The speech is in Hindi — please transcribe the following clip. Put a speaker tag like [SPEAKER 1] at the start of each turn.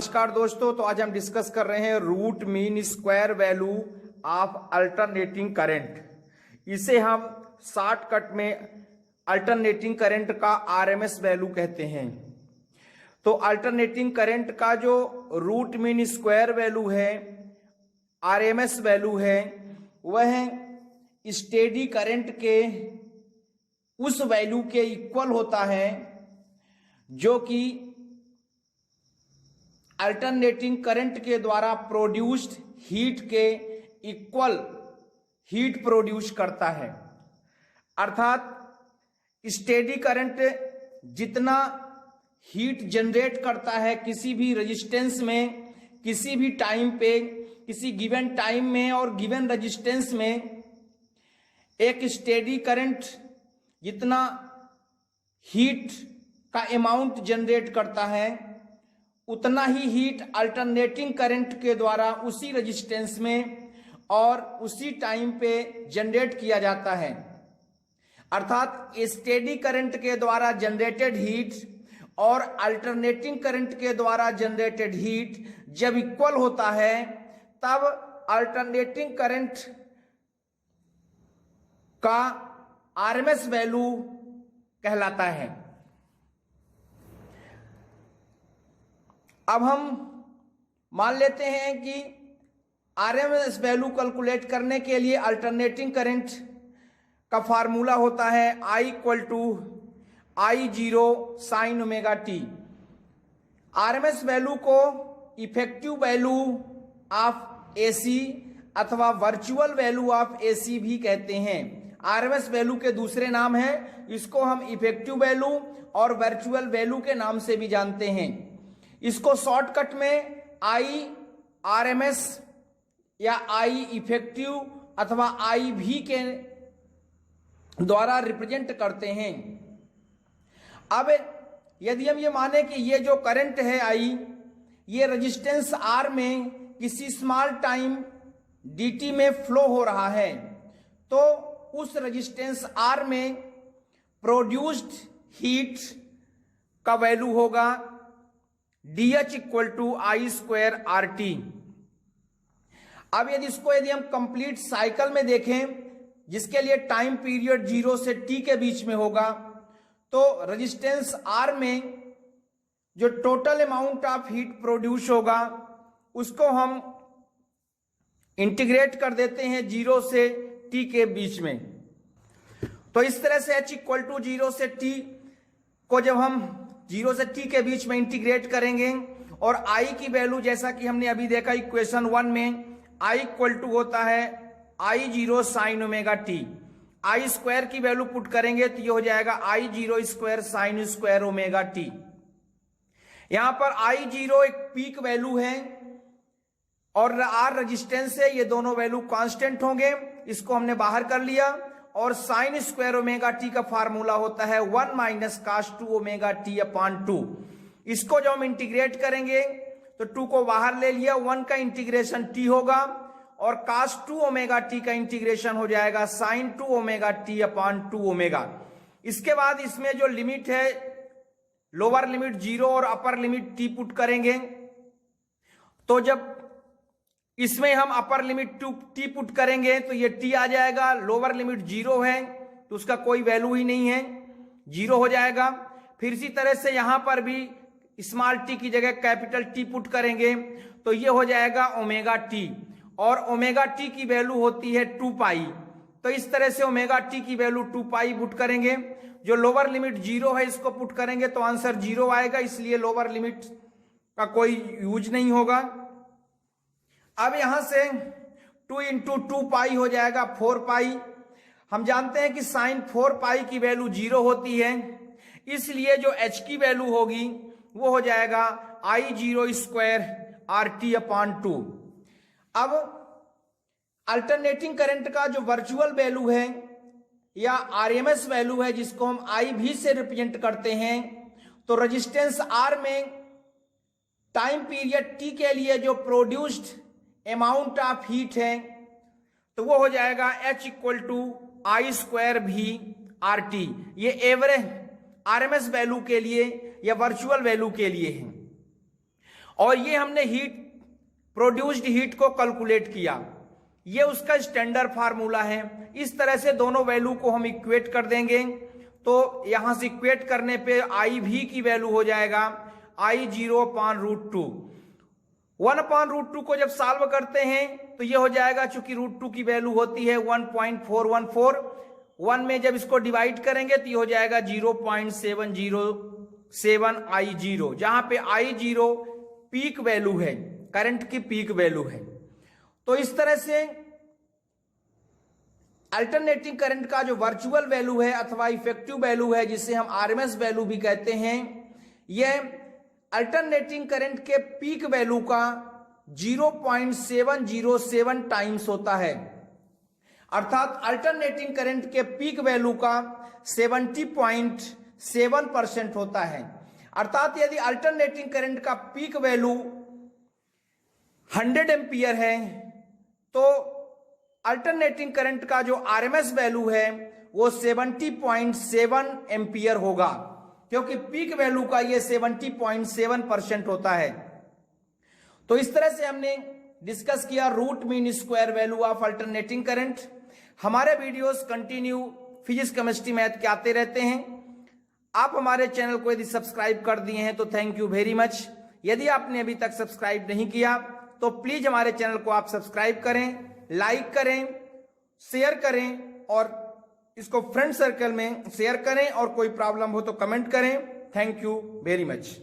[SPEAKER 1] नमस्कार दोस्तों, तो आज हम डिस्कस कर रहे हैं root mean square value of alternating current. इसे हम शॉर्टकट में अल्टरनेटिंग करंट का आरएमएस वैल्यू कहते हैं। तो अल्टरनेटिंग करंट का जो रूट मीन स्क्वायर वैल्यू है, आरएमएस वैल्यू है, वह स्टेडी करंट के उस वैल्यू के इक्वल होता है जो कि अल्टरनेटिंग करंट के द्वारा प्रोड्यूस्ड हीट के इक्वल हीट प्रोड्यूस करता है। अर्थात स्टेडी करंट जितना हीट जनरेट करता है किसी भी रेजिस्टेंस में, किसी भी टाइम पे, किसी गिवन टाइम में और गिवन रेजिस्टेंस में, एक स्टेडी करंट जितना हीट का अमाउंट जनरेट करता है उतना ही हीट अल्टरनेटिंग करंट के द्वारा उसी रेजिस्टेंस में और उसी टाइम पे जनरेट किया जाता है। अर्थात स्टेडी करंट के द्वारा जनरेटेड हीट और अल्टरनेटिंग करंट के द्वारा जनरेटेड हीट जब इक्वल होता है तब अल्टरनेटिंग करंट का आरएमएस वैल्यू कहलाता है। अब हम मान लेते हैं कि आरएमएस वैल्यू कैलकुलेट करने के लिए अल्टरनेटिंग करंट का फार्मूला होता है I equal to I0 sine omega t. RMS value को इफेक्टिव वैल्यू ऑफ एसी अथवा वर्चुअल वैल्यू ऑफ एसी भी कहते हैं। आरएमएस वैल्यू के दूसरे नाम है, इसको हम इफेक्टिव वैल्यू और वर्चुअल वैल्यू के नाम से भी जानते हैं। इसको शॉर्टकट में आई आरएमएस या आई इफेक्टिव अथवा आई भी के द्वारा रिप्रेजेंट करते हैं। अब यदि हम ये माने कि ये जो करंट है आई, ये रेजिस्टेंस आर में किसी स्मॉल टाइम dt में फ्लो हो रहा है, तो उस रेजिस्टेंस आर में प्रोड्यूस्ड हीट का वैल्यू होगा DH equal to I square R t. अब यदि हम कंप्लीट साइकिल में देखें जिसके लिए टाइम पीरियड 0 से t के बीच में होगा, तो रेजिस्टेंस R में जो total amount of heat produce होगा उसको हम इंटीग्रेट कर देते हैं 0 से t के बीच में। तो इस तरह से H इक्वल टू 0 से t को जब हम 0 से t के बीच में इंटीग्रेट करेंगे और I की वैल्यू जैसा कि हमने अभी देखा इक्वेशन 1 में, I इक्वल टू होता है I0 sine omega T. I square की वैल्यू पुट करेंगे तो ये हो जाएगा I0 square sine square omega T. यहां पर I0 एक पीक वैल्यू है और R रेजिस्टेंस है, ये दोनों वैल्यू कांस्टेंट होंगे, इसको हमने बाहर कर लिया। और साइन स्क्वायर ओमेगा टी का फार्मूला होता है 1 minus cos 2 omega t upon 2। इसको जब हम इंटीग्रेट करेंगे तो 2 को बाहर ले लिया, 1 का इंटीग्रेशन t होगा और कास 2 ओमेगा टी का इंटीग्रेशन हो जाएगा sine 2 omega t upon 2 omega. इसके बाद इसमें जो लिमिट है, लोअर लिमिट 0 और अपर लिमिट t पुट करेंगे, तो जब इसमें हम अपर लिमिट t पुट करेंगे तो ये t आ जाएगा, लोअर लिमिट 0 है तो उसका कोई वैल्यू ही नहीं है, 0 हो जाएगा। फिर इसी तरह से यहां पर भी स्मॉल t की जगह कैपिटल T पुट करेंगे तो ये हो जाएगा ओमेगा t, और ओमेगा t की वैल्यू होती है 2 पाई। तो इस तरह से ओमेगा t की वैल्यू 2 पाई पुट करेंगे। जो लोअर लिमिट 0 है इसको पुट करेंगे तो आंसर 0 आएगा, इसलिए लोअर लिमिट का कोई यूज नहीं होगा। अब यहां से 2 इंटू 2 पाई हो जाएगा 4 पाई। हम जानते हैं कि साइन 4 पाई की वैल्यू 0 होती है, इसलिए जो h की वैल्यू होगी वो हो जाएगा I0 square R T upon 2। अब अल्टरनेटिंग करंट का जो वर्चुअल वैल्यू है या आरएमएस वैल्यू है, जिसको हम आई भी से रिप्रेजेंट करते हैं, तो रेजिस्टेंस आर में टाइम पीरियड t के लिए जो प्रोड्यूस्ड अमाउंट ऑफ हीट है तो वो हो जाएगा H equal to I square भी आर टी। ये एवरेज आरएमएस वैल्यू के लिए या वर्चुअल वैल्यू के लिए है। और ये हमने प्रोड्यूस्ड हीट को कैलकुलेट किया। ये उसका स्टैंडर्ड फार्मूला है। इस तरह से दोनों वैल्यू को हम इक्वेट कर देंगे। तो यहां से इक्वेट करने पे आई भी की वैल्यू हो जाएगा I0/√2। 1/√2 को जब सॉल्व करते हैं तो ये हो जाएगा, चूंकि √2 की वैल्यू होती है 1.414, 1 में जब इसको डिवाइड करेंगे तो ये हो जाएगा 0.707 I0, जहां पे I0 पीक वैल्यू है, करंट की पीक वैल्यू है। तो इस तरह से अल्टरनेटिंग करंट का जो वर्चुअल वैल्यू है अथवा इफेक्टिव वैल्यू है, जिसे हम आरएमएस वैल्यू भी कहते हैं, यह अल्टरनेटिंग करंट के पीक वैल्यू का 0.707 टाइम्स होता है। अर्थात अल्टरनेटिंग करंट के पीक वैल्यू का 70.7% होता है। अर्थात यदि अल्टरनेटिंग करंट का पीक वैल्यू 100 एम्पियर है तो अल्टरनेटिंग करंट का जो आरएमएस वैल्यू है वो 70.7 एम्पियर होगा, क्योंकि पीक वैल्यू का ये 70.7% होता है। तो इस तरह से हमने डिस्कस किया root mean square value of alternating current. हमारे videos continue physics chemistry math के आते रहते हैं। आप हमारे चैनल को यदि सब्सक्राइब कर दिए हैं तो थैंक यू वेरी मच। यदि आपने अभी तक सब्सक्राइब नहीं किया तो प्लीज हमारे चैनल को आप सब्सक्राइब करें, लाइक करें, शेयर करें और इसको फ्रेंड सर्कल में शेयर करें, और कोई प्रॉब्लम हो तो कमेंट करें। Thank you very much.